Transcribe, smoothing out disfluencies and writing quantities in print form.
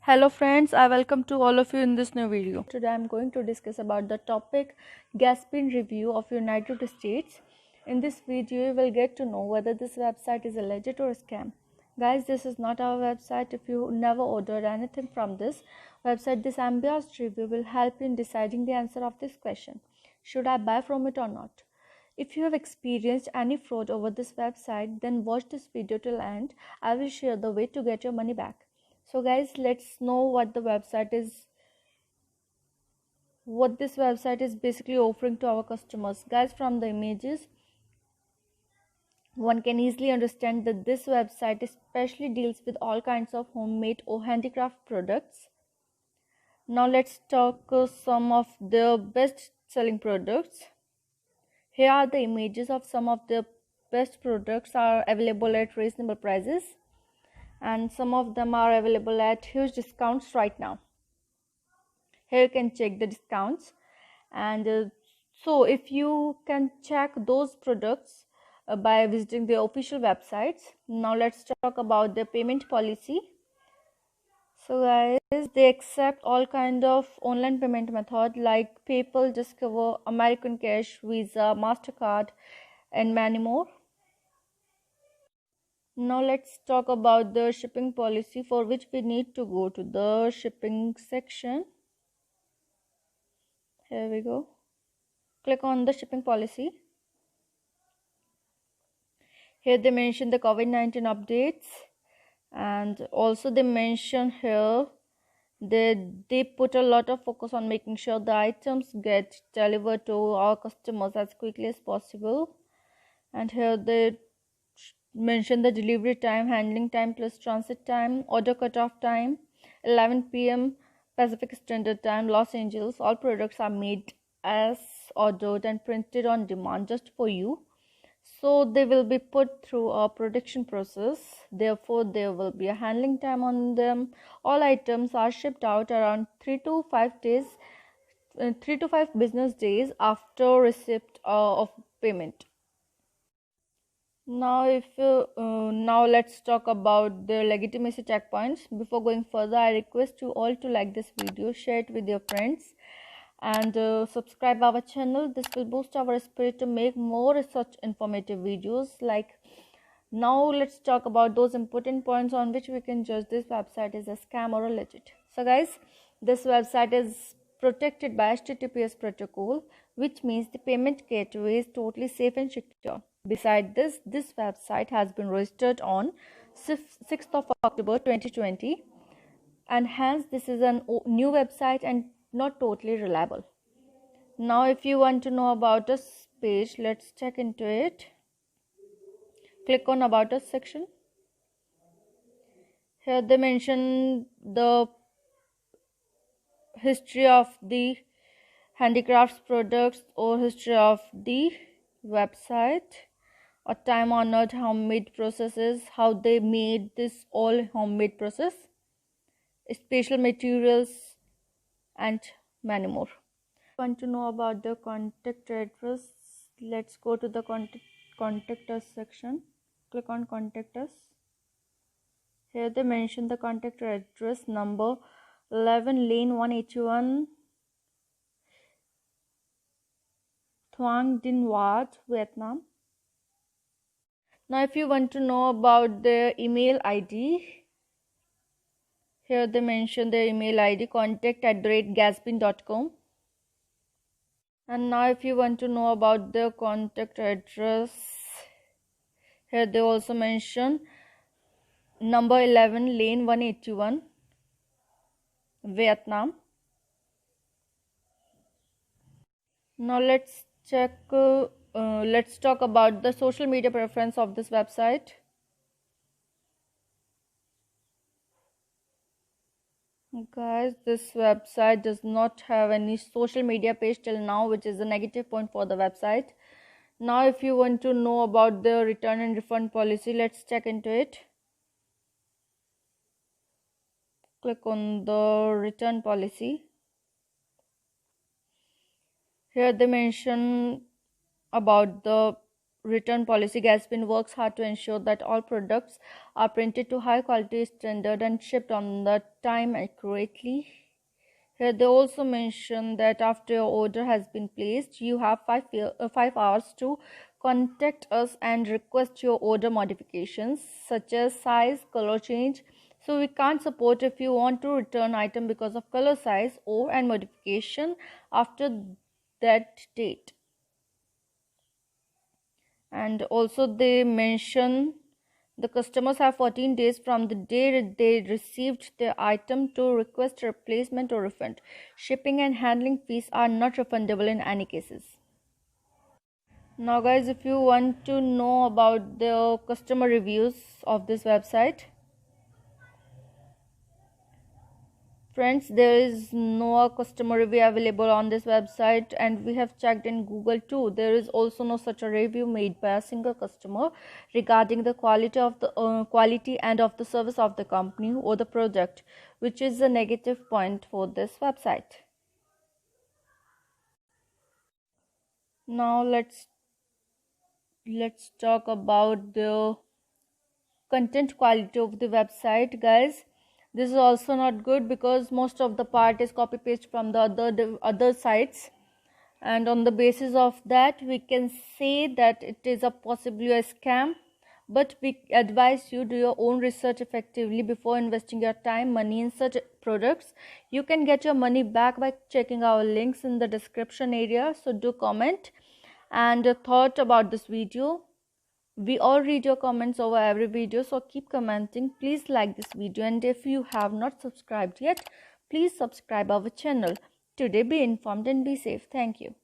Hello friends, I welcome to all of you in this new video. Today I am going to discuss about the topic Gaspin review of United States. In this video you will get to know whether this website is a legit or a scam. Guys, this is not our website. If you never ordered anything from this website, this unbiased review will help you in deciding the answer of this question. Should I buy from it or not? If you have experienced any fraud over this website, then watch this video till end. I will share the way to get your money back. So guys, let's know what this website is basically offering to our customers. Guys, from the images one can easily understand that this website especially deals with all kinds of homemade or handicraft products. Now let's talk some of the best selling products. Here are the images of some of the best products are available at reasonable prices, and some of them are available at huge discounts right now. Here you can check the discounts, and so if you can check those products by visiting the official websites. Now let's talk about the payment policy. So guys, they accept all kind of online payment method like PayPal, Discover, American Cash, Visa, MasterCard, and many more. Now let's talk about the shipping policy, for which we need to go to the shipping section. Here we go. Click on the shipping policy. Here they mention the COVID-19 updates, and also they mention here they put a lot of focus on making sure the items get delivered to our customers as quickly as possible. And here they mention the delivery time, handling time plus transit time, order cutoff time, 11 p.m. Pacific Standard Time, Los Angeles. All products are made as ordered and printed on demand just for you. So they will be put through a production process. Therefore, there will be a handling time on them. All items are shipped out around 3 to 5 business days after receipt of payment. Now let's talk about the legitimacy checkpoints. Before going further, I request you all to like this video, share it with your friends, and subscribe our channel. This will boost our spirit to make more such informative videos. Now let's talk about those important points on which we can judge this website is a scam or a legit. So guys, this website is protected by HTTPS protocol, which means the payment gateway is totally safe and secure. Besides this website has been registered on 6th of October 2020, and hence this is a new website and not totally reliable. Now if you want to know about this page, let's check into it. Click on About Us section. Here they mention the history of the handicrafts products or history of the website, or time-honored homemade processes, how they made this all homemade process, special materials, and many more. Want to know about the contact address? Let's go to the contact us section. Click on Contact Us. Here they mention the contact address number 11 Lane 181, Thuong Dinh Wat, Vietnam. Now if you want to know about the email ID, here they mention the email ID contact@gaspin.com. And now if you want to know about the contact address, here they also mention number 11 Lane 181, Vietnam. Now let's talk about the social media preference of this website. Guys, this website does not have any social media page till now, which is a negative point for the website. Now if you want to know about the return and refund policy, let's check into it. Click on the return policy. Here they mention about the return policy, Gaspin works hard to ensure that all products are printed to high quality standard and shipped on the time accurately. Here they also mention that after your order has been placed, you have 5 hours to contact us and request your order modifications such as size, color change. So we can't support if you want to return item because of color, size or and modification after that date. And also they mention the customers have 14 days from the day they received their item to request a replacement or refund. Shipping and handling fees are not refundable in any cases. Now guys, if you want to know about the customer reviews of this website, friends, there is no customer review available on this website, and we have checked in Google too. There is also no such a review made by a single customer regarding the quality and of the service of the company or the product, which is a negative point for this website. Now let's talk about the content quality of the website, guys. This is also not good because most of the part is copy paste from the other sites, and on the basis of that we can say that it is a possibly a scam. But we advise you do your own research effectively before investing your time, money in such products. You can get your money back by checking our links in the description area. So do comment and a thought about this video. We all read your comments over every video, so keep commenting. Please like this video, and if you have not subscribed yet, please subscribe our channel. Today be informed and be safe. Thank you.